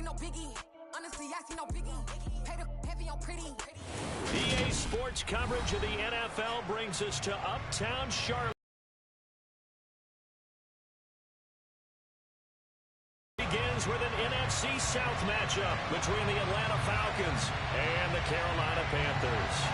see no biggie. Honestly, I see no biggie. Pay the heavy on pretty. EA Sports coverage of the NFL brings us to Uptown Charlotte. Begins with an NFC South matchup between the Atlanta Falcons and the Carolina Panthers.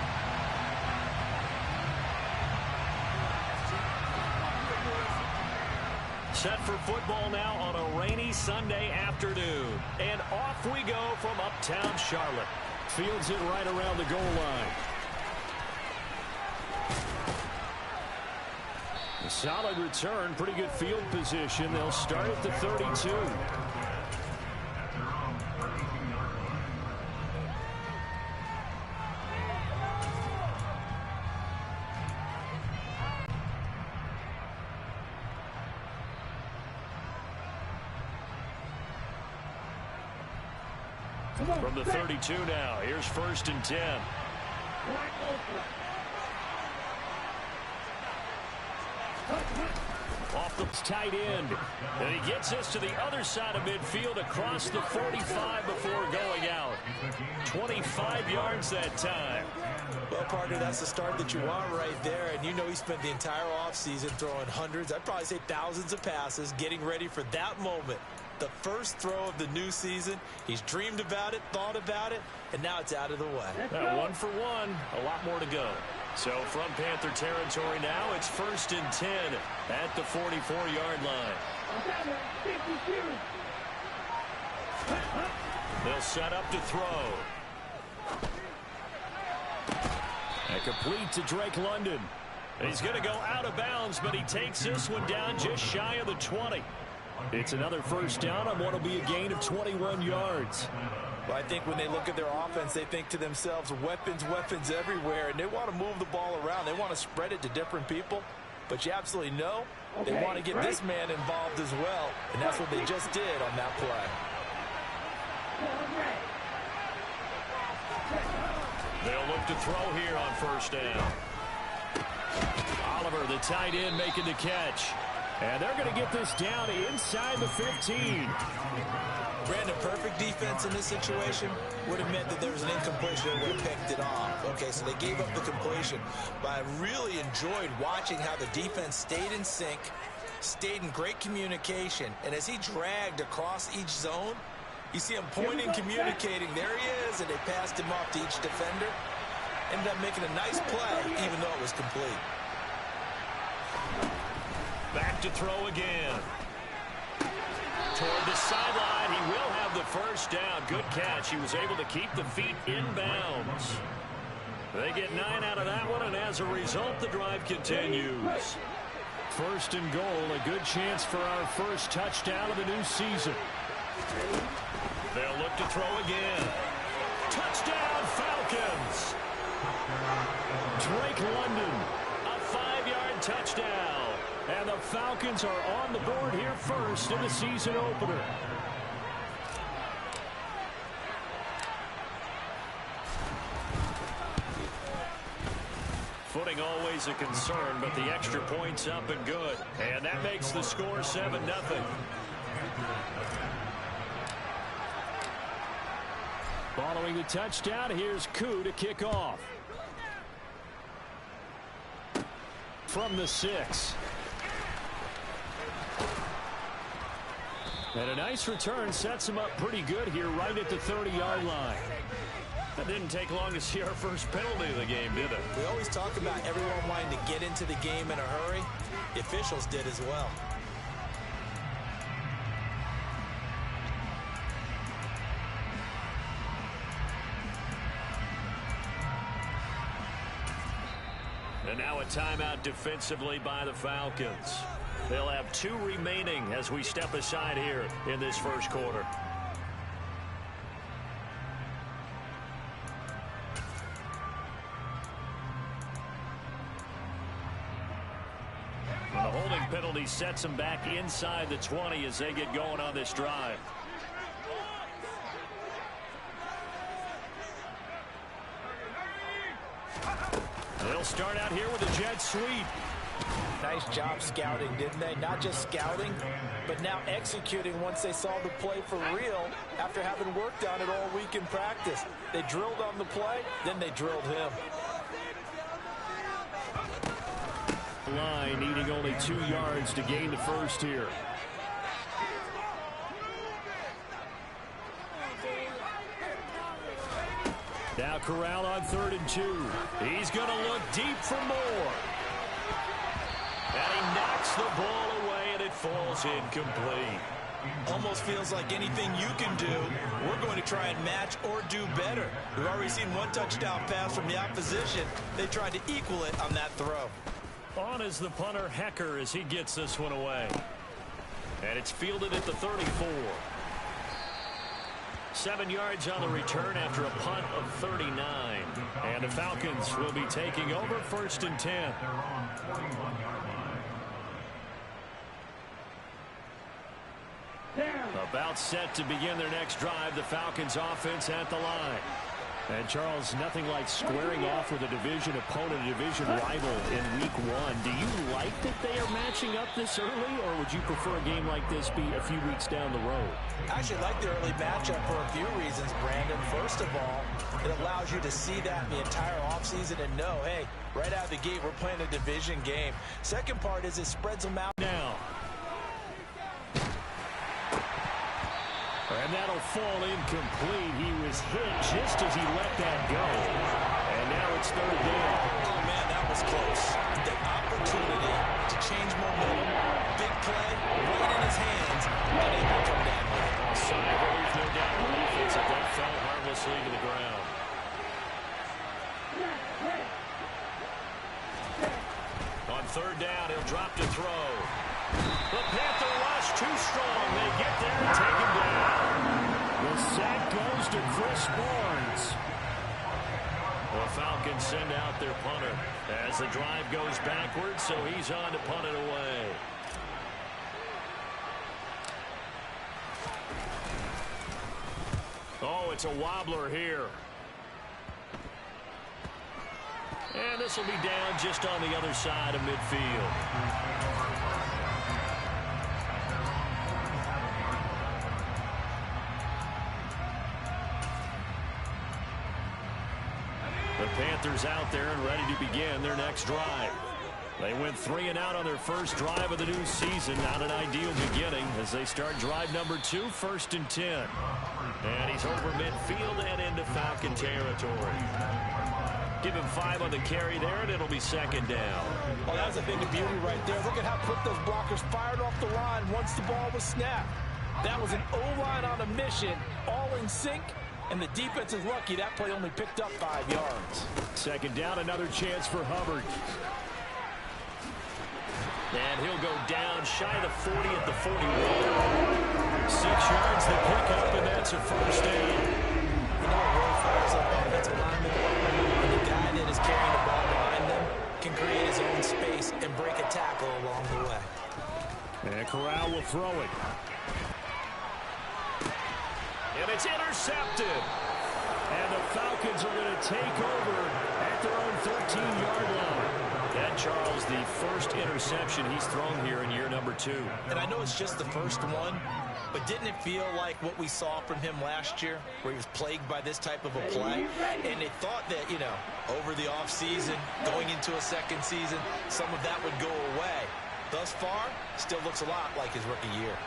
Set for football now on a rainy Sunday afternoon. And off we go from Uptown Charlotte. Fields it right around the goal line. A solid return, pretty good field position. They'll start at the 32. From the 32 now, here's 1st and 10. Off the tight end. And he gets us to the other side of midfield across the 45 before going out. 25 yards that time. Well, partner, that's the start that you want right there. And you know he spent the entire offseason throwing hundreds, I'd probably say thousands of passes, getting ready for that moment. The first throw of the new season. He's dreamed about it, thought about it, and now it's out of the way. 1 for 1. A lot more to go. So from Panther territory now, it's 1st and 10 at the 44-yard line. They'll set up to throw. And complete to Drake London. He's going to go out of bounds, but he takes this one down just shy of the 20. It's another first down on what will be a gain of 21 yards. Well, I think when they look at their offense, they think to themselves, weapons, weapons everywhere, and they want to move the ball around. They want to spread it to different people, but you absolutely know they want to get this man involved as well, and that's what they just did on that play. They'll look to throw here on 1st down. Oliver, the tight end, making the catch. And they're going to get this down inside the 15. Brandon, perfect defense in this situation would have meant that there was an incompletion and would have picked it off. Okay, so they gave up the completion. But I really enjoyed watching how the defense stayed in sync, stayed in great communication. And as he dragged across each zone, you see him pointing, communicating. There he is, and they passed him off to each defender. Ended up making a nice play, even though it was complete. Back to throw again. Toward the sideline, he will have the first down. Good catch. He was able to keep the feet in bounds. They get 9 out of that one, and as a result, the drive continues. 1st and goal, a good chance for our first touchdown of the new season. They'll look to throw again. Touchdown, Falcons! Drake London, a 5-yard touchdown. And the Falcons are on the board here first in the season opener. Footing always a concern, but the extra point's up and good. And that makes the score 7-0. Following the touchdown, here's Koo to kick off. From the 6. And a nice return sets him up pretty good here right at the 30-yard line. That didn't take long to see our first penalty of the game, did it? We always talk about everyone wanting to get into the game in a hurry. The officials did as well. And now a timeout defensively by the Falcons. They'll have 2 remaining as we step aside here in this first quarter. And the holding penalty sets them back inside the 20 as they get going on this drive. They'll start out here with a jet sweep. Nice job scouting, didn't they? Not just scouting, but now executing once they saw the play for real after having worked on it all week in practice. They drilled on the play, then they drilled him. Line needing only 2 yards to gain the first here. Now Corral on 3rd and 2. He's going to look deep for more. And he knocks the ball away, and it falls incomplete. Almost feels like anything you can do, we're going to try and match or do better. We've already seen one touchdown pass from the opposition. They tried to equal it on that throw. On is the punter, Hecker, as he gets this one away. And it's fielded at the 34. 7 yards on the return after a punt of 39. And the Falcons will be taking over 1st and 10. About set to begin their next drive. The Falcons offense at the line. And Charles, nothing like squaring off with a division opponent, a division rival in week 1. Do you like that they are matching up this early, or would you prefer a game like this be a few weeks down the road? I actually like the early matchup for a few reasons, Brandon. First of all, it allows you to see that in the entire offseason and know, hey, right out of the gate, we're playing a division game. Second part is it spreads them out. Now. And that'll fall incomplete. He was hit just as he let that go. And now it's 3rd down. Oh, man, that was close. The opportunity to change momentum, big play, right in his hands, and able to come down with it. Sigh of relief, no doubt. Relief. That fell harmlessly to the ground. On 3rd down, he'll drop to throw. The Panther rush too strong. They get there and take him down. The sack goes to Chris Barnes. The Falcons send out their punter as the drive goes backwards, so he's on to punt it away. Oh, it's a wobbler here. And this will be down just on the other side of midfield. The Panthers out there and ready to begin their next drive. They went 3 and out on their first drive of the new season. Not an ideal beginning as they start drive number 2, 1st and 10. And he's over midfield and into Falcon territory. Give him 5 on the carry there, and it'll be 2nd down. Well, that was a big beauty right there. Look at how quick those blockers fired off the line once the ball was snapped. That was an O-line on a mission, all in sync, and the defense is lucky that play only picked up 5 yards. 2nd down, another chance for Hubbard. And he'll go down shy of the 40 at the 41. 6 yards the pickup, and that's a 1st down. You know what really fires up offensive linemen? When the guy that is carrying the ball behind them can create his own space and break a tackle along the way. And Corral will throw it. And it's intercepted. And the Falcons are going to take over at their own 13-yard line. That, Charles, the first interception he's thrown here in year number 2. And I know it's just the first one, but didn't it feel like what we saw from him last year, where he was plagued by this type of a play? And they thought that, you know, over the offseason, going into a second season, some of that would go away. Thus far, still looks a lot like his rookie year.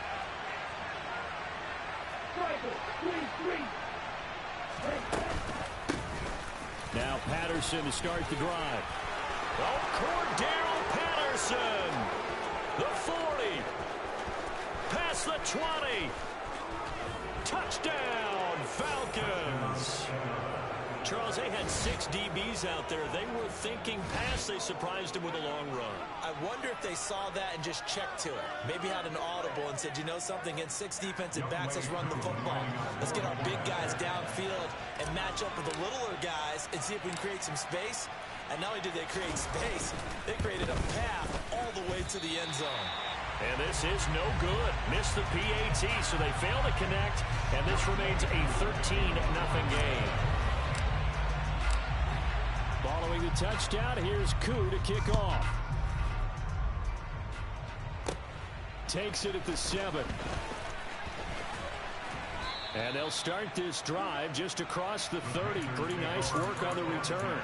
Now Patterson to start the drive. Oh, Cordero Patterson. The 40. Past the 20. Touchdown, Falcons. Charles, they had 6 DBs out there. They were thinking pass. They surprised him with a long run. I wonder if they saw that and just checked to it. Maybe had an audible and said, you know something, against 6 defensive backs, let's run the football. Let's get our big guys downfield and match up with the littler guys and see if we can create some space. And not only did they create space, they created a path all the way to the end zone. And this is no good. Missed the PAT, so they fail to connect, and this remains a 13-0 game. Following the touchdown, here's Koo to kick off. takes it at the 7. And they'll start this drive just across the 30. Pretty nice work on the return.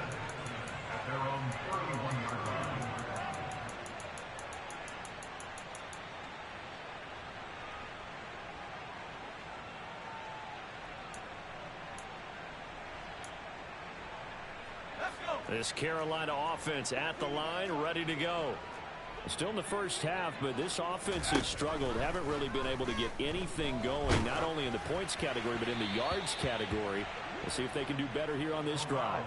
This Carolina offense at the line, ready to go. Still in the first half, but this offense has struggled. Haven't really been able to get anything going, not only in the points category, but in the yards category. We'll see if they can do better here on this drive.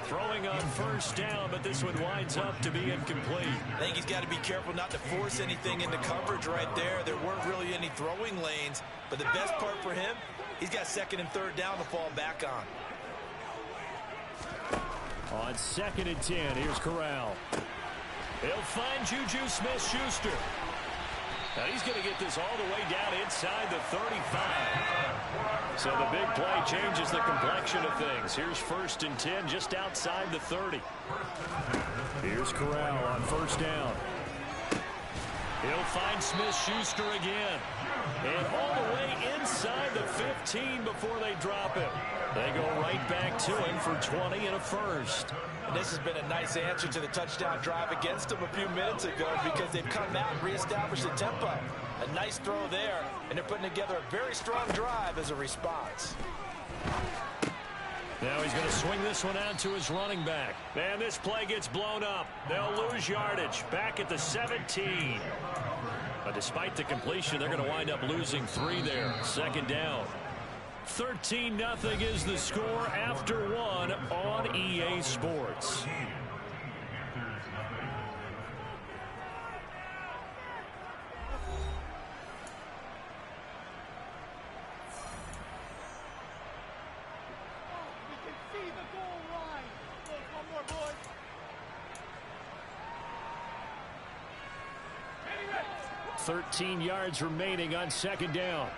Throwing on first down, but this one winds up to be incomplete. I think he's got to be careful not to force anything into coverage right there. There weren't really any throwing lanes, but the best part for him, he's got 2nd and 3rd down to fall back on. On 2nd and 10, here's Corral. He'll find Juju Smith-Schuster. Now he's going to get this all the way down inside the 35. So the big play changes the complexion of things. Here's 1st and 10 just outside the 30. Here's Corral on 1st down. He'll find Smith-Schuster again. And all the way inside the 15 before they drop it. They go right back to him for 20 and a first. And this has been a nice answer to the touchdown drive against them a few minutes ago because they've come out and reestablished the tempo. A nice throw there, and they're putting together a very strong drive as a response. Now he's going to swing this one out to his running back. And this play gets blown up. They'll lose yardage back at the 17. But despite the completion, they're going to wind up losing 3 there. 2nd down. 13-0 is the score after 1 on EA Sports. We can see the goal line. One more, boys. 13 yards remaining on 2nd down.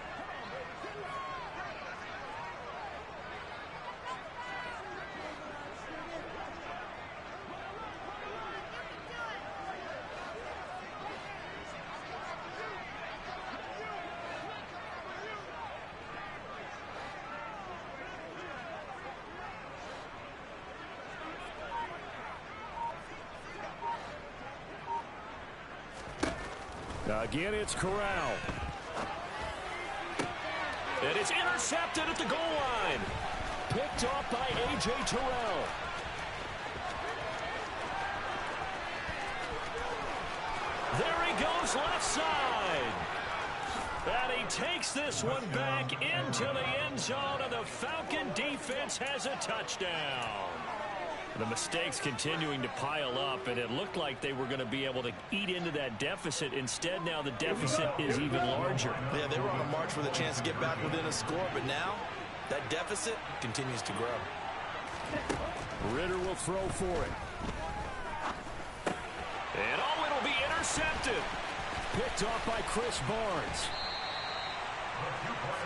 Again, it's Corral. And it's intercepted at the goal line. Picked off by A.J. Terrell. There he goes left side. And he takes this one back into the end zone, and the Falcon defense has a touchdown. The mistakes continuing to pile up, and it looked like they were going to be able to eat into that deficit. Instead, now the deficit is even larger. Yeah, they were on a march with a chance to get back within a score, but now that deficit continues to grow. Ritter will throw for it. And it'll be intercepted. Picked off by Chris Barnes.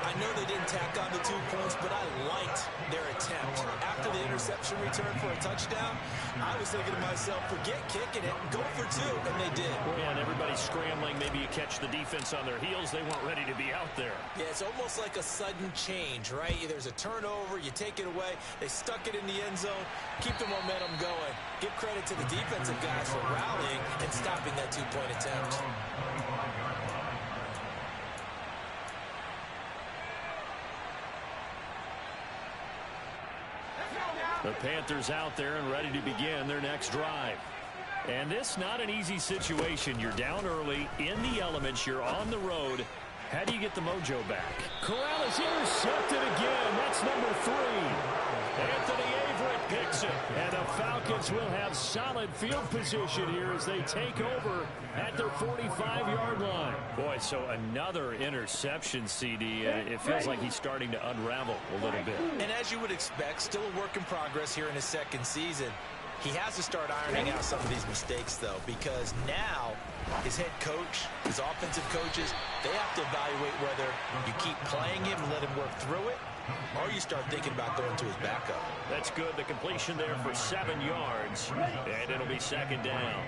I know they didn't tack on the 2 points, but I liked their attempt. After the interception return for a touchdown, I was thinking to myself, forget kicking it, go for 2, and they did. Yeah, and everybody's scrambling. Maybe you catch the defense on their heels. They weren't ready to be out there. Yeah, it's almost like a sudden change, right? There's a turnover, you take it away, they stuck it in the end zone, keep the momentum going. Give credit to the defensive guys for rallying and stopping that 2-point attempt. The Panthers out there and ready to begin their next drive. And this not an easy situation. You're down early, in the elements, you're on the road. How do you get the mojo back? Corral is intercepted again. That's number 3. Anthony Averett picks it. And the Falcons will have solid field position here as they take over at their 45-yard line. Boy, so another interception, CD. It feels like he's starting to unravel a little bit. And as you would expect, still a work in progress here in his 2nd season. He has to start ironing out some of these mistakes, though, because now his head coach, his offensive coaches, they have to evaluate whether you keep playing him and let him work through it, or you start thinking about going to his backup. That's good. The completion there for 7 yards, and it'll be 2nd down.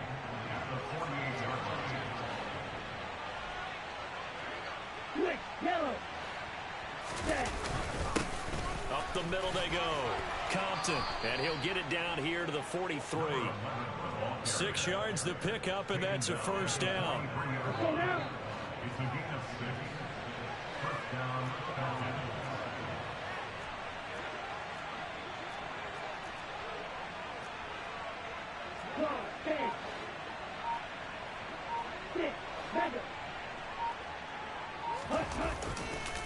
Up the middle they go. Compton, and he'll get it down here to the 43. 6 yards to pick up, and that's a first down.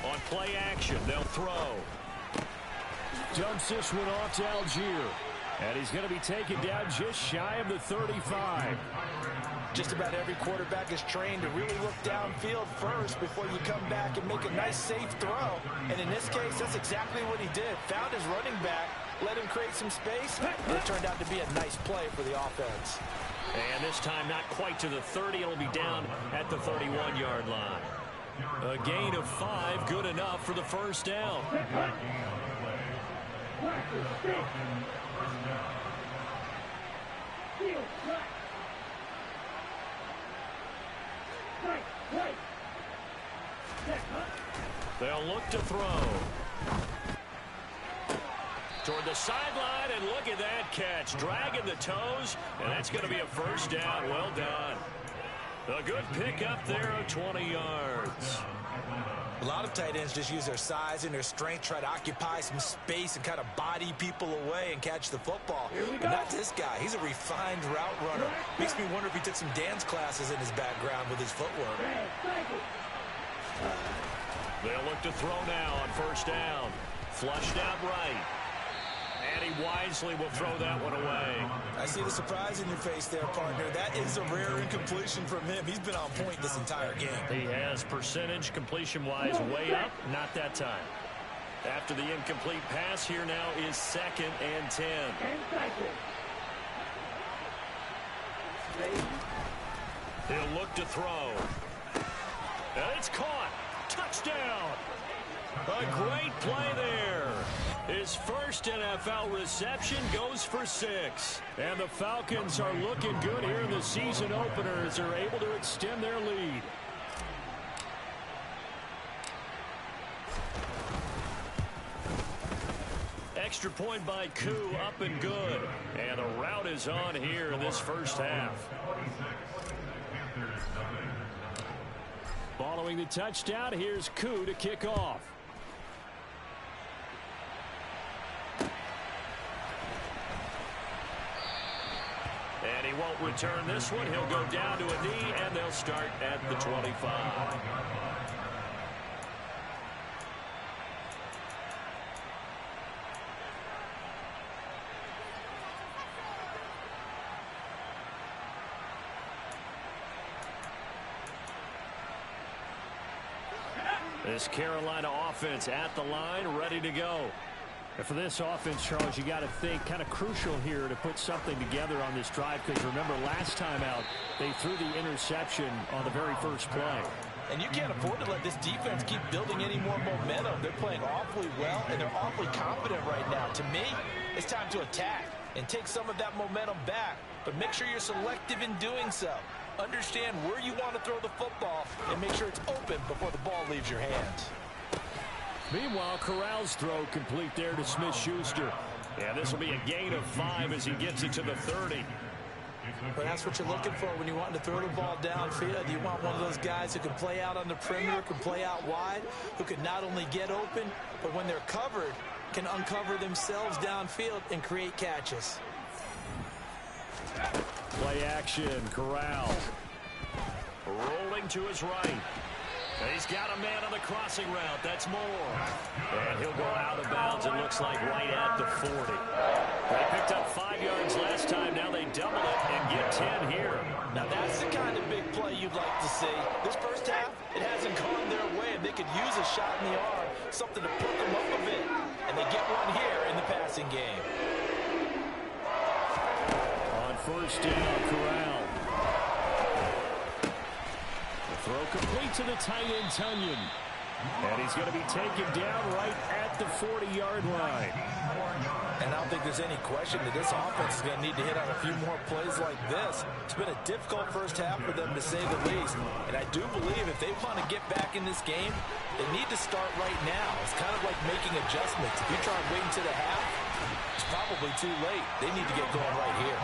On play action, they'll throw. Dumps this one off to Algier. And he's going to be taken down just shy of the 35. Just about every quarterback is trained to really look downfield first before you come back and make a nice, safe throw. And in this case, that's exactly what he did. Found his running back, let him create some space, and it turned out to be a nice play for the offense. And this time not quite to the 30. It'll be down at the 31-yard line. A gain of 5, good enough for the first down. They'll look to throw. Toward the sideline, and look at that catch. Dragging the toes, and that's going to be a first down. Well done. A good pickup there of 20 yards. A lot of tight ends just use their size and their strength, try to occupy some space and kind of body people away and catch the football. But not this guy. He's a refined route runner. Makes me wonder if he took some dance classes in his background with his footwork. They'll look to throw now on first down. Flushed out right. And he wisely will throw that one away. I see the surprise in your face there, partner. That is a rare incompletion from him. He's been on point this entire game. He has percentage completion-wise way up. Not that time. After the incomplete pass, here now is 2nd and 10. He'll look to throw. And it's caught. Touchdown. A great play there. His first NFL reception goes for 6. And the Falcons are looking good here in the season opener as they're able to extend their lead. Extra point by Koo, up and good. And the route is on here in this first half. Following the touchdown, here's Koo to kick off. And he won't return this one. He'll go down to a knee, and they'll start at the 25. This Carolina offense at the line, ready to go. And for this offense, Charles, you got to think kind of crucial here to put something together on this drive, because remember last time out they threw the interception on the very first play. And you can't afford to let this defense keep building any more momentum. They're playing awfully well, and they're awfully confident right now. To me, it's time to attack and take some of that momentum back, but make sure you're selective in doing so. Understand where you want to throw the football and make sure it's open before the ball leaves your hands. Meanwhile, Corral's throw complete there to Smith-Schuster. And this will be a gain of 5 as he gets it to the 30. Well, that's what you're looking for when you want to throw the ball downfield. You want one of those guys who can play out on the perimeter, can play out wide, who can not only get open, but when they're covered, can uncover themselves downfield and create catches. Play action, Corral. Rolling to his right. And he's got a man on the crossing route. That's Moore. And he'll go out of bounds, it looks like, right at the 40. They picked up 5 yards last time. Now they double it and get 10 here. Now that's the kind of big play you'd like to see. This first half, it hasn't gone their way, and they could use a shot in the arm, something to perk them up a bit. And they get one here in the passing game. On first down, Corral. Throw complete to the tight end, Tunyon. And he's going to be taken down right at the 40-yard line. And I don't think there's any question that this offense is going to need to hit on a few more plays like this. It's been a difficult first half for them, to say the least. And I do believe if they want to get back in this game, they need to start right now. It's kind of like making adjustments. If you try and wait until the half, it's probably too late. They need to get going right here.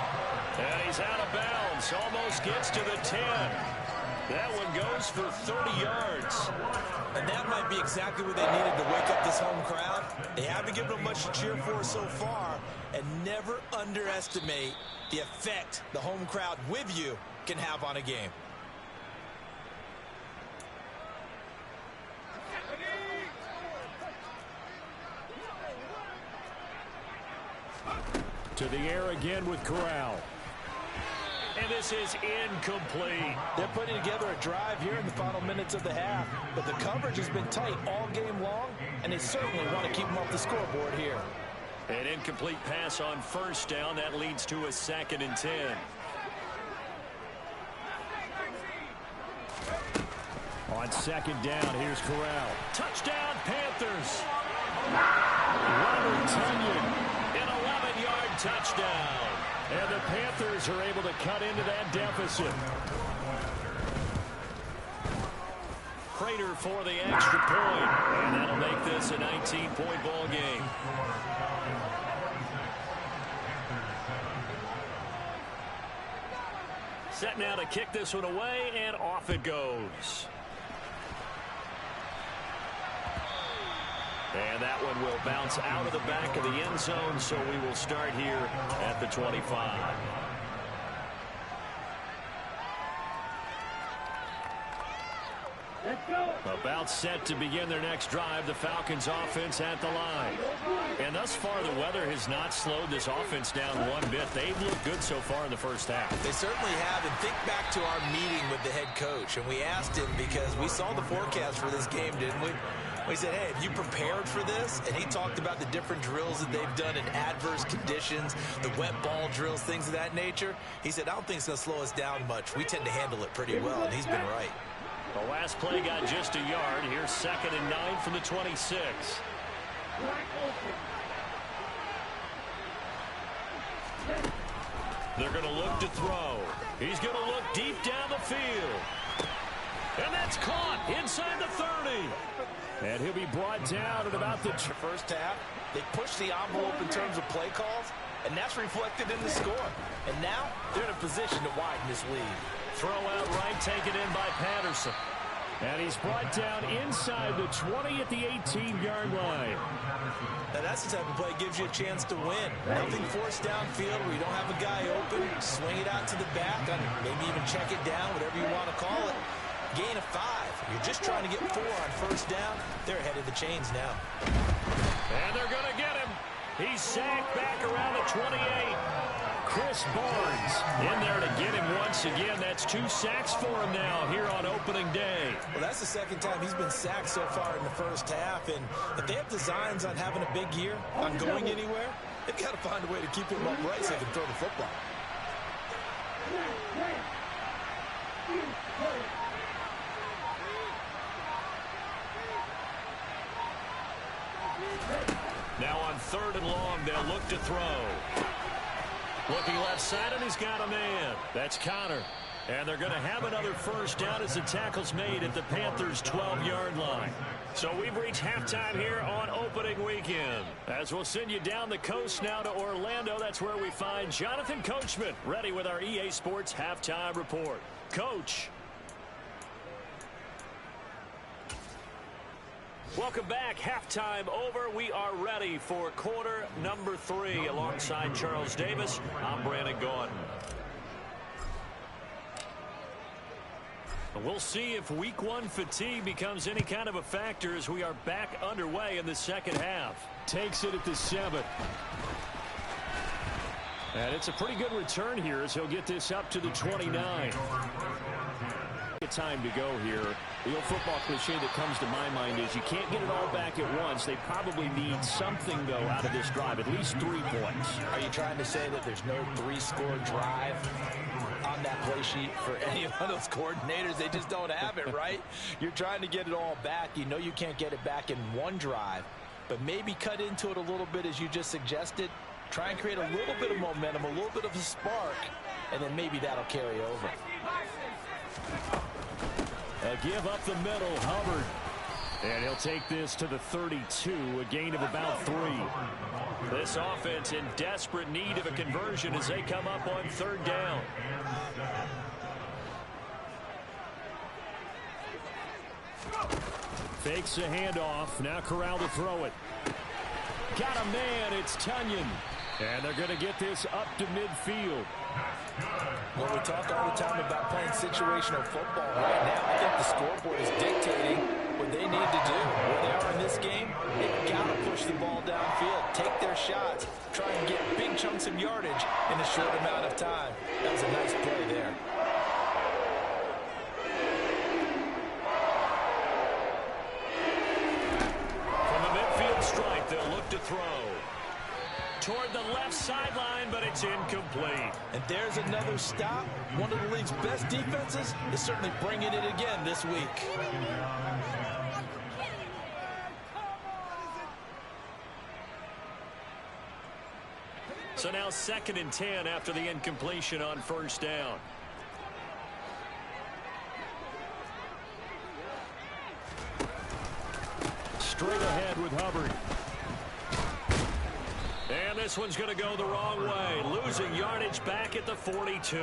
And he's out of bounds. Almost gets to the 10. That one goes for 30 yards. And that might be exactly what they needed to wake up this home crowd. They haven't given them much to cheer for so far. And never underestimate the effect the home crowd with you can have on a game. To the air again with Corral. And this is incomplete. They're putting together a drive here in the final minutes of the half, but the coverage has been tight all game long, and they certainly want to keep them off the scoreboard here. An incomplete pass on first down. That leads to a 2nd and 10. On 2nd down, here's Corral. Touchdown, Panthers. Robert Tonyan, an 11-yard touchdown. And the Panthers are able to cut into that deficit. Prater for the extra point. And that'll make this a 19-point ball game. Set now to kick this one away, and off it goes. And that one will bounce out of the back of the end zone, so we will start here at the 25. Let's go. About set to begin their next drive, the Falcons offense at the line. And thus far, the weather has not slowed this offense down one bit. They've looked good so far in the first half. They certainly have. And think back to our meeting with the head coach. And we asked him, because we saw the forecast for this game, didn't we? We said, hey, have you prepared for this? And he talked about the different drills that they've done in adverse conditions, the wet ball drills, things of that nature. He said, I don't think it's going to slow us down much. We tend to handle it pretty well, and he's been right. The last play got just a yard. Here's 2nd and 9 from the 26. They're going to look to throw. He's going to look deep down the field. And that's caught inside the 30. And he'll be brought down at about the first half. They pushed the envelope in terms of play calls, and that's reflected in the score. And now they're in a position to widen this lead. Throw out right, taken in by Patterson. And he's brought down inside the 20 at the 18-yard line. Now that's the type of play that gives you a chance to win. Nothing forced downfield where you don't have a guy open. Swing it out to the back, maybe even check it down, whatever you want to call it. Gain of 5. You're just trying to get 4 on first down. They're ahead of the chains now. And they're going to get him. He's sacked back around the 28. Chris Barnes in there to get him once again. That's 2 sacks for him now here on opening day. Well, that's the second time he's been sacked so far in the first half. And if they have designs on having a big year, on going anywhere, they've got to find a way to keep him upright so they can throw the football. Now on 3rd and long, they'll look to throw. Looking left side, and he's got a man. That's Connor. And they're going to have another first down as the tackle's made at the Panthers' 12-yard line. So we've reached halftime here on opening weekend. As we'll send you down the coast now to Orlando, that's where we find Jonathan Coachman ready with our EA Sports halftime report. Coach. Welcome back. Halftime over. We are ready for quarter number 3. Alongside Charles Davis, I'm Brandon Gordon. We'll see if week 1 fatigue becomes any kind of a factor as we are back underway in the second half. Takes it at the 7. And it's a pretty good return here as he'll get this up to the 29. time to go here. The old football cliche that comes to my mind is you can't get it all back at once. They probably need something, though, out of this drive, at least 3 points. Are you trying to say that there's no 3-score drive on that play sheet for any of those coordinators? They just don't have it, right? You're trying to get it all back. You know you can't get it back in one drive, but maybe cut into it a little bit as you just suggested. Try and create a little bit of momentum, a little bit of a spark, and then maybe that'll carry over. A give up the middle, Hubbard. And he'll take this to the 32, a gain of about 3. This offense in desperate need of a conversion as they come up on 3rd down. Fakes a handoff. Now Corral to throw it. Got a man. It's Tunyon. And they're going to get this up to midfield. Well, we talk all the time about playing situational football. Right now, I think the scoreboard is dictating what they need to do. Where they are in this game, they've got to push the ball downfield, take their shots, try and get big chunks of yardage in a short amount of time. That was a nice play there. From the midfield stripe, they'll look to throw. Toward the left sideline, but it's incomplete. And there's another stop. One of the league's best defenses is certainly bringing it again this week. So now 2nd and 10 after the incompletion on 1st down. Straight ahead with Hubbard. And this one's going to go the wrong way. Losing yardage back at the 42.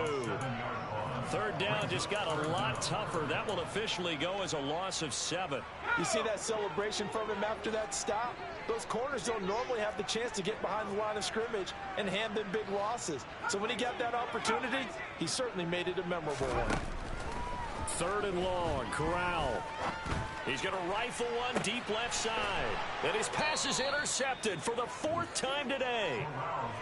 3rd down just got a lot tougher. That will officially go as a loss of 7. You see that celebration from him after that stop? Those corners don't normally have the chance to get behind the line of scrimmage and hand them big losses. So when he got that opportunity, he certainly made it a memorable one. 3rd and long. Corral. He's going to rifle one deep left side. And his pass is intercepted for the 4th time today.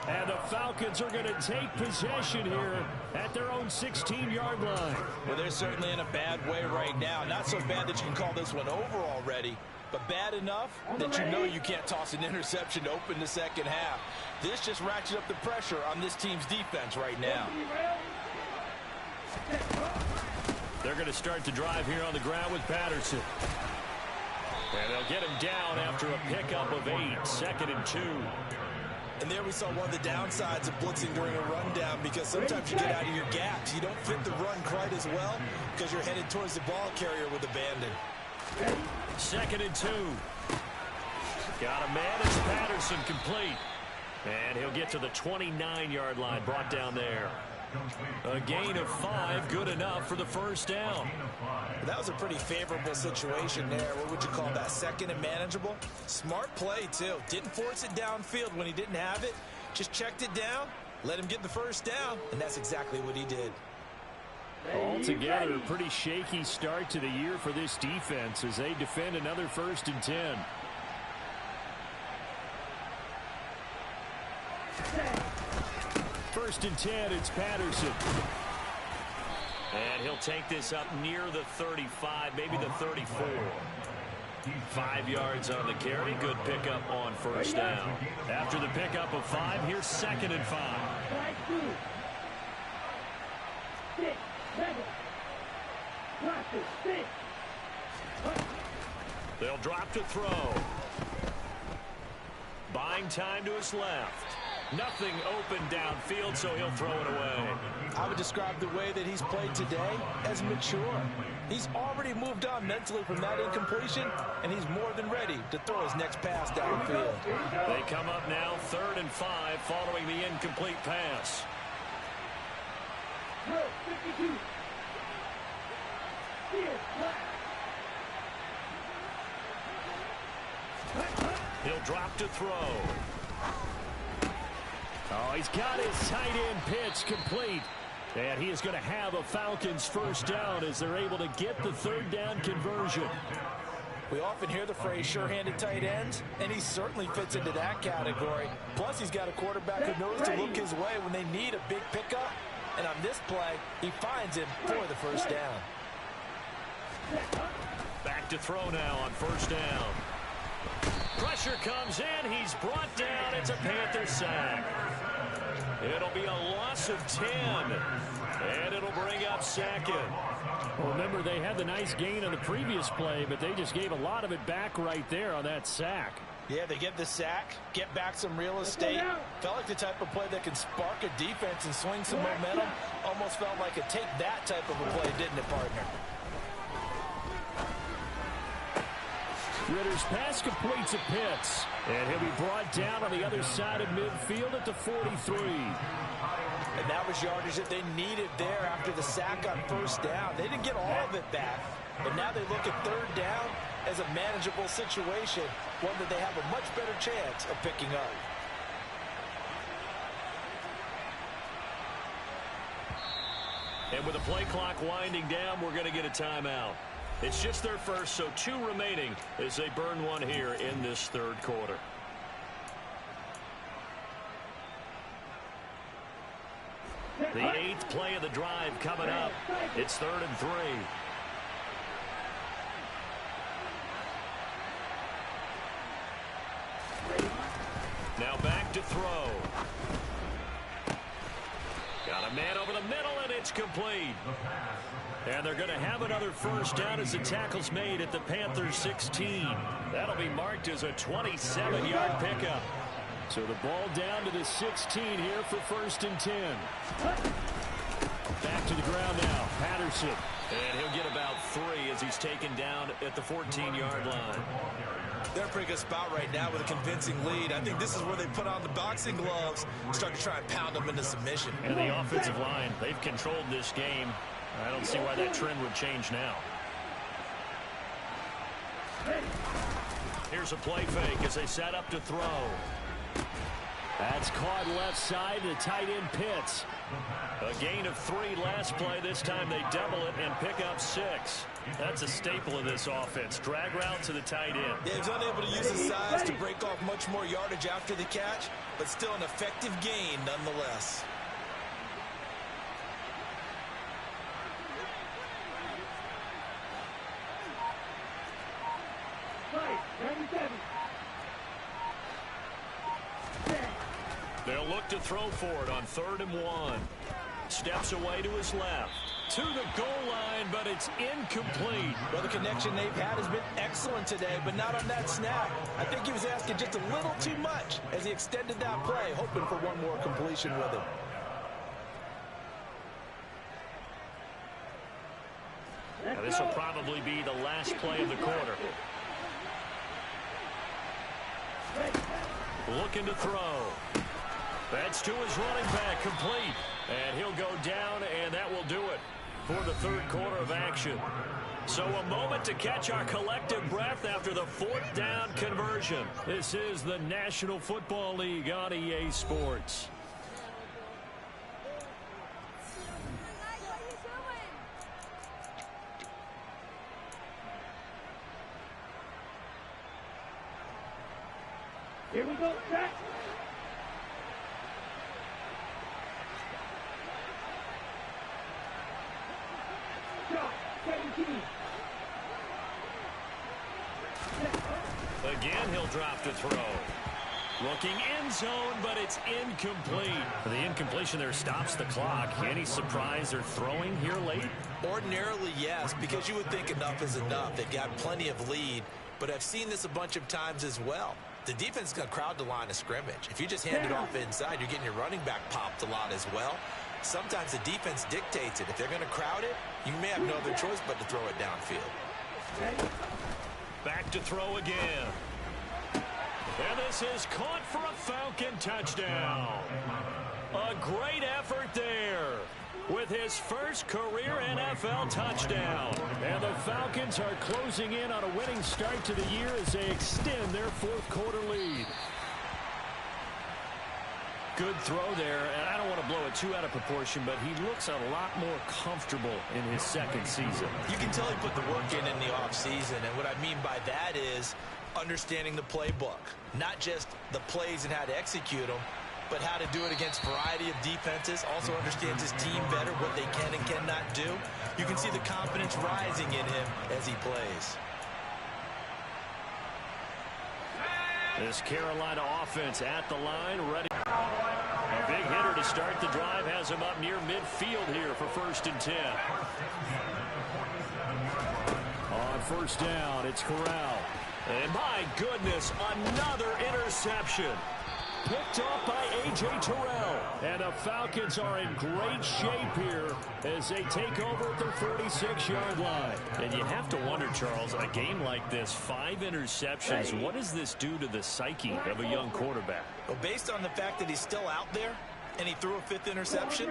And the Falcons are going to take possession here at their own 16-yard line. Well, they're certainly in a bad way right now. Not so bad that you can call this one over already, but bad enough that you know you can't toss an interception to open the second half. This just ratchets up the pressure on this team's defense right now. They're going to start to drive here on the ground with Patterson. And they'll get him down after a pickup of 8. 2nd and 2. And there we saw one of the downsides of blitzing during a rundown, because sometimes you get out of your gaps. You don't fit the run quite as well because you're headed towards the ball carrier with abandon. 2nd and 2. Got a man. It's Patterson complete. And he'll get to the 29-yard line, brought down there. A gain of 5, good enough for the 1st down. That was a pretty favorable situation there. What would you call that? 2nd and manageable? Smart play, too. Didn't force it downfield when he didn't have it. Just checked it down, let him get the 1st down, and that's exactly what he did. Altogether, a pretty shaky start to the year for this defense as they defend another 1st and 10. First and 10, it's Patterson. And he'll take this up near the 35, maybe the 34. 5 yards on the carry. Good pickup on 1st down. After the pickup of 5, here's 2nd and 5. They'll drop to throw. Buying time to his left. Nothing open downfield, so he'll throw it away. I would describe the way that he's played today as mature. He's already moved on mentally from that incompletion, and he's more than ready to throw his next pass downfield. They come up now 3rd and 5 following the incomplete pass. He'll drop to throw. Oh, he's got his tight end pitch complete. And he is going to have a Falcons 1st down as they're able to get the 3rd down conversion. We often hear the phrase sure-handed tight ends, and he certainly fits into that category. Plus, he's got a quarterback who knows to look his way when they need a big pickup. And on this play, he finds him for the 1st down. Back to throw now on first down. Pressure comes in. He's brought down. It's a Panthers sack. It'll be a loss of 10. And it'll bring up second. Well, remember, they had the nice gain on the previous play, but they just gave a lot of it back right there on that sack. Yeah, they get the sack, get back some real estate. Felt like the type of play that can spark a defense and swing some momentum. Almost felt like a take that type of a play, didn't it, partner? Ritter's pass completes a Pitts, and he'll be brought down on the other side of midfield at the 43. And that was yardage that they needed there after the sack on first down. They didn't get all of it back, but now they look at third down as a manageable situation, one that they have a much better chance of picking up. And with the play clock winding down, we're going to get a timeout. It's just their first, so 2 remaining as they burn one here in this third quarter. The 8th play of the drive coming up. It's 3rd and 3. Now back to throw. Got a man over the middle, and it's complete. And they're going to have another first down as the tackle's made at the Panthers 16. That'll be marked as a 27-yard pickup. So the ball down to the 16 here for 1st and 10. Back to the ground now, Patterson. And he'll get about 3 as he's taken down at the 14-yard line. They're in a pretty good spot right now with a convincing lead. I think this is where they put on the boxing gloves and start to try and pound them into submission. And the offensive line, they've controlled this game. I don't see why that trend would change now. Here's a play fake as they set up to throw. That's caught left side to tight end Pitts. A gain of 3 last play. This time they double it and pick up 6. That's a staple of this offense. Drag route to the tight end. Yeah, he's unable to use his size to break off much more yardage after the catch, but still an effective gain nonetheless. They'll look to throw for it on 3rd and 1. Steps away to his left. To the goal line, but it's incomplete. Well, the connection they've had has been excellent today, but not on that snap. I think he was asking just a little too much as he extended that play, hoping for one more completion with him. Now, this will probably be the last play of the quarter. Looking to throw. That's to his running back, complete. And he'll go down, and that will do it for the third quarter of action. So a moment to catch our collective breath after the 4th down conversion. This is the National Football League on EA Sports. Here we go, Jack. Again, he'll drop to throw. Looking end zone, but it's incomplete. The incompletion there stops the clock. Any surprise they're throwing here late? Ordinarily, yes, because you would think enough is enough. They've got plenty of lead, but I've seen this a bunch of times as well. The defense is going to crowd the line of scrimmage. If you just hand it off inside, you're getting your running back popped a lot as well. Sometimes the defense dictates it. If they're going to crowd it, you may have no other choice but to throw it downfield. Back to throw again. And this is caught for a Falcon touchdown. A great effort there with his first career NFL touchdown. And the Falcons are closing in on a winning start to the year as they extend their 4th quarter lead. Good throw there, and I don't want to blow it too out of proportion, but he looks a lot more comfortable in his 2nd season. You can tell he put the work in the offseason, and what I mean by that is understanding the playbook, not just the plays and how to execute them, but how to do it against a variety of defenses. Also understands his team better, what they can and cannot do. You can see the confidence rising in him as he plays. This Carolina offense at the line, ready. A big hitter to start the drive has him up near midfield here for 1st and 10. On 1st down, it's Corral. And my goodness, another interception. Picked off by A.J. Terrell. And the Falcons are in great shape here as they take over at their 46-yard line. And you have to wonder, Charles, a game like this, 5 interceptions, what does this do to the psyche of a young quarterback? Well, based on the fact that he's still out there and he threw a 5th interception,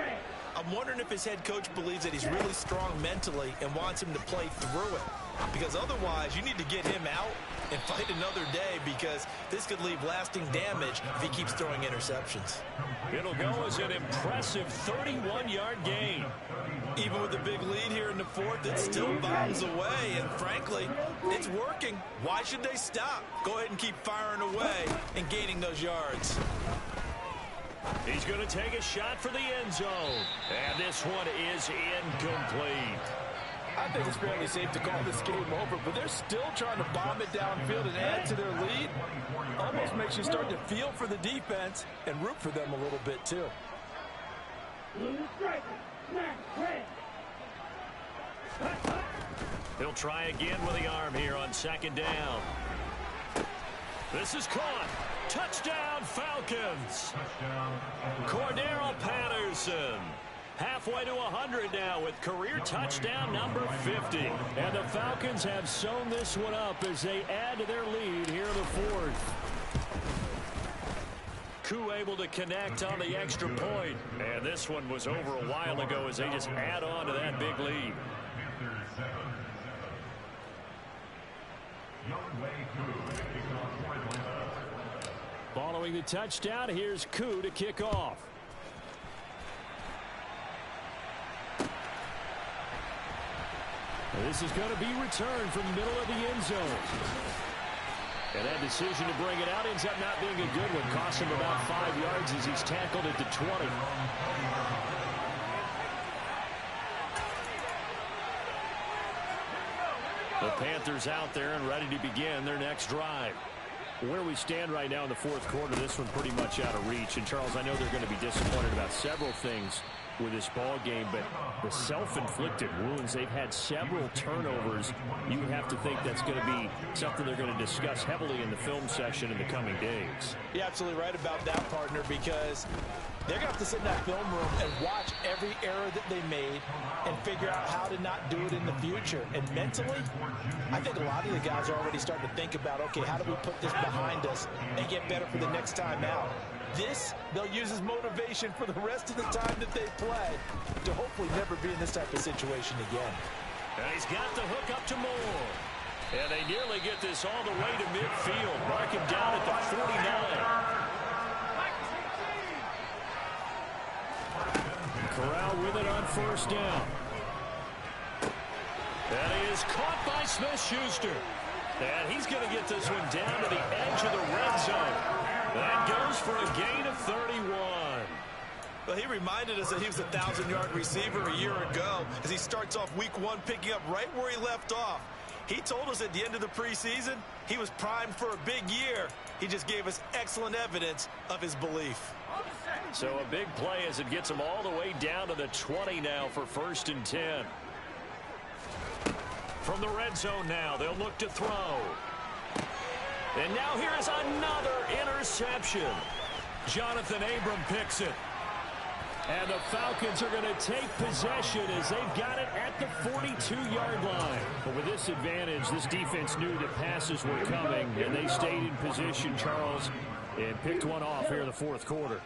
I'm wondering if his head coach believes that he's really strong mentally and wants him to play through it. Because otherwise, you need to get him out and fight another day, because this could leave lasting damage if he keeps throwing interceptions. It'll go as an impressive 31-yard gain. Even with a big lead here in the 4th, it still bombs away, and frankly, it's working. Why should they stop? Go ahead and keep firing away and gaining those yards. He's going to take a shot for the end zone. And this one is incomplete. I think it's fairly safe to call this game over, but they're still trying to bomb it downfield and add to their lead. Almost makes you start to feel for the defense and root for them a little bit, too. He'll try again with the arm here on 2nd down. This is caught. Touchdown, Falcons. Cordero Patterson. Halfway to 100 now with career touchdown number 50. And the Falcons have sewn this one up as they add to their lead here in the 4th. Koo able to connect on the extra point. And this one was over a while ago as they just add on to that big lead. Following the touchdown, here's Koo to kick off. This is going to be returned from the middle of the end zone. And that decision to bring it out ends up not being a good one. Costs him about 5 yards as he's tackled at the 20. The Panthers out there and ready to begin their next drive. Where we stand right now in the 4th quarter, this one pretty much out of reach. And, Charles, I know they're going to be disappointed about several things with this ball game, but the self-inflicted wounds, they've had several turnovers. You have to think that's going to be something they're going to discuss heavily in the film session in the coming days. You're absolutely right about that, partner, because they're going to have to sit in that film room and watch every error that they made and figure out how to not do it in the future. And mentally, I think a lot of the guys are already starting to think about, okay, how do we put this behind us and get better for the next time out? This, they'll use as motivation for the rest of the time that they play to hopefully never be in this type of situation again. And he's got the hook up to Moore. And they nearly get this all the way to midfield. Mark him down at the 49. Corral with it on 1st down. And he is caught by Smith-Schuster. And he's going to get this one down to the edge of the red zone. That goes for a gain of 31. Well, he reminded us that he was a 1,000-yard receiver a year ago as he starts off week 1 picking up right where he left off. He told us at the end of the preseason he was primed for a big year. He just gave us excellent evidence of his belief. So a big play as it gets him all the way down to the 20 now for 1st and 10. From the red zone now, they'll look to throw. And now here is another interception. Jonathan Abram picks it. And the Falcons are going to take possession as they've got it at the 42-yard line. But with this advantage, this defense knew that passes were coming, and they stayed in position, Charles, and picked one off here in the 4th quarter.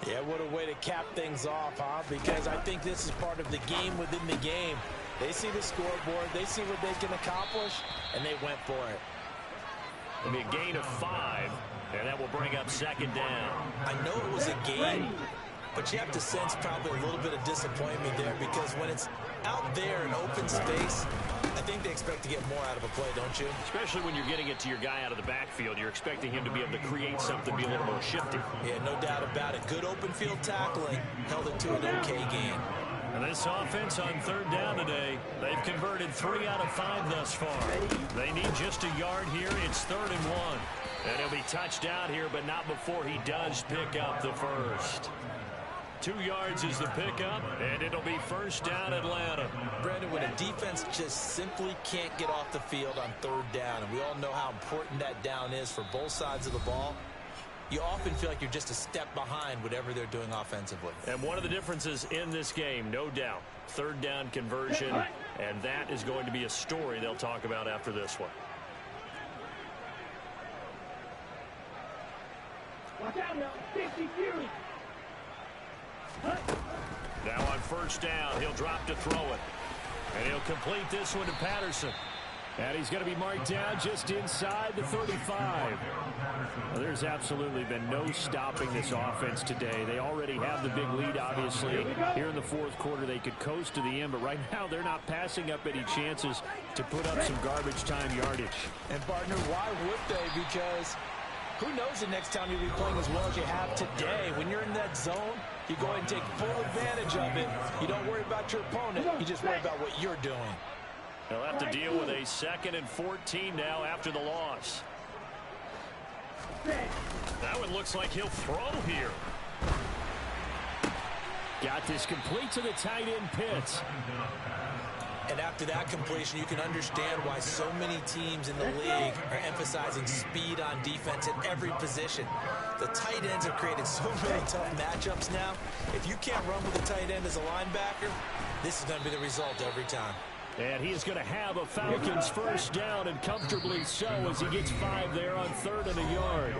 Yeah, what a way to cap things off, huh? Because I think this is part of the game within the game. They see the scoreboard, they see what they can accomplish, and they went for it. It'll be a gain of 5, and that will bring up 2nd down. I know it was a gain, but you have to sense probably a little bit of disappointment there, because when it's out there in open space, I think they expect to get more out of a play, don't you? Especially when you're getting it to your guy out of the backfield. You're expecting him to be able to create something, be a little more shifty. Yeah, no doubt about it. Good open field tackling. Held it to an okay gain. And this offense on third down today, they've converted 3 out of 5 thus far. They need just a yard here. It's 3rd and 1. And he'll be touched out here, but not before he does pick up the first. 2 yards is the pickup, and it'll be first down Atlanta. Brandon, when a defense just simply can't get off the field on third down, and we all know how important that down is for both sides of the ball, you often feel like you're just a step behind whatever they're doing offensively. And one of the differences in this game, no doubt, third down conversion, and that is going to be a story they'll talk about after this one. Watch out now. 60 Fury. Now on first down, he'll drop to throw it. And he'll complete this one to Patterson. And he's going to be marked down just inside the 35. Well, there's absolutely been no stopping this offense today. They already have the big lead, obviously. Here in the fourth quarter, they could coast to the end, but right now they're not passing up any chances to put up some garbage time yardage. And, partner, why would they? Because who knows the next time you'll be playing as well as you have today. When you're in that zone, you go ahead and take full advantage of it. You don't worry about your opponent. You just worry about what you're doing. They'll have to deal with a 2nd and 14 now after the loss. That one looks like he'll throw here. Got this complete to the tight end Pitts. And after that completion, you can understand why so many teams in the league are emphasizing speed on defense at every position. The tight ends have created so many tough matchups now. If you can't run with a tight end as a linebacker, this is going to be the result every time. And he is going to have a Falcons first down, and comfortably so, as he gets 5 there on 3rd and a yard.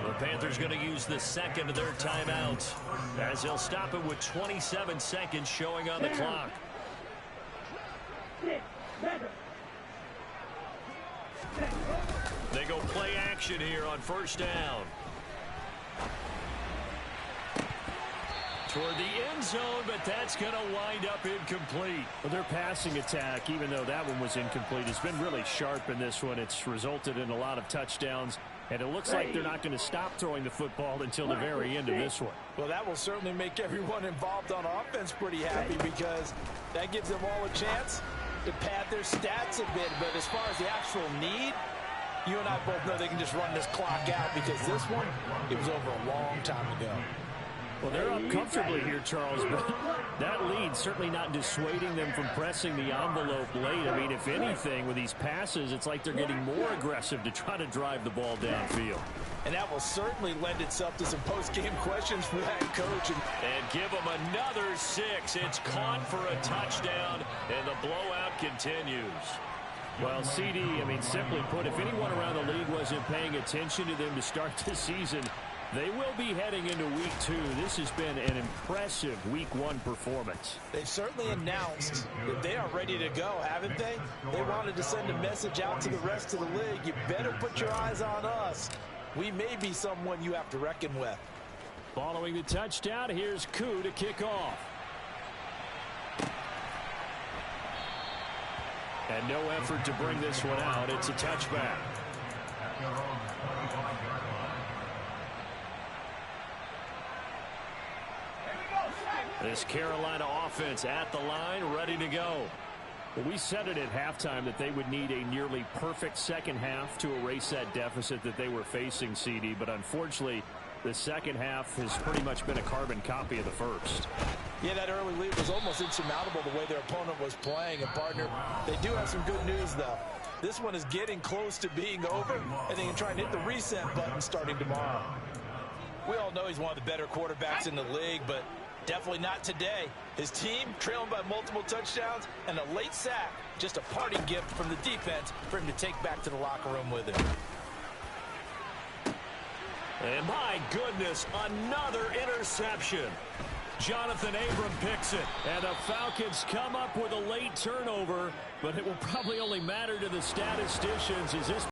The Panthers going to use the 2nd of their timeouts, as they'll stop it with 27 seconds showing on the clock. They go play action here on first down. Toward the end zone, but that's going to wind up incomplete. Well, their passing attack, even though that one was incomplete, has been really sharp in this one. It's resulted in a lot of touchdowns, and it looks like they're not going to stop throwing the football until the very end of this one. Well, that will certainly make everyone involved on offense pretty happy, because that gives them all a chance to pad their stats a bit. But as far as the actual need, you and I both know they can just run this clock out, because this one, it was over a long time ago. Well, they're up comfortably here, Charles, but that lead certainly not dissuading them from pressing the envelope late. I mean, if anything, with these passes, it's like they're getting more aggressive to try to drive the ball downfield. And that will certainly lend itself to some post-game questions for that coach. And give them another 6. It's caught for a touchdown, and the blowout continues. Well, CD, I mean, simply put, if anyone around the league wasn't paying attention to them to start the season, they will be heading into week 2. This has been an impressive week 1 performance. They've certainly announced that they are ready to go, haven't they? They wanted to send a message out to the rest of the league. You better put your eyes on us. We may be someone you have to reckon with. Following the touchdown, here's Koo to kick off. And no effort to bring this one out. It's a touchback. This Carolina offense at the line, ready to go. Well, we said it at halftime that they would need a nearly perfect second half to erase that deficit that they were facing, CD. But unfortunately, the second half has pretty much been a carbon copy of the first. Yeah, that early lead was almost insurmountable the way their opponent was playing. And, partner, they do have some good news, though. This one is getting close to being over, and they can try and hit the reset button starting tomorrow. We all know he's one of the better quarterbacks in the league, but definitely not today. His team trailing by multiple touchdowns and a late sack. Just a parting gift from the defense for him to take back to the locker room with him. And my goodness, another interception. Jonathan Abram picks it. And the Falcons come up with a late turnover, but it will probably only matter to the statisticians as this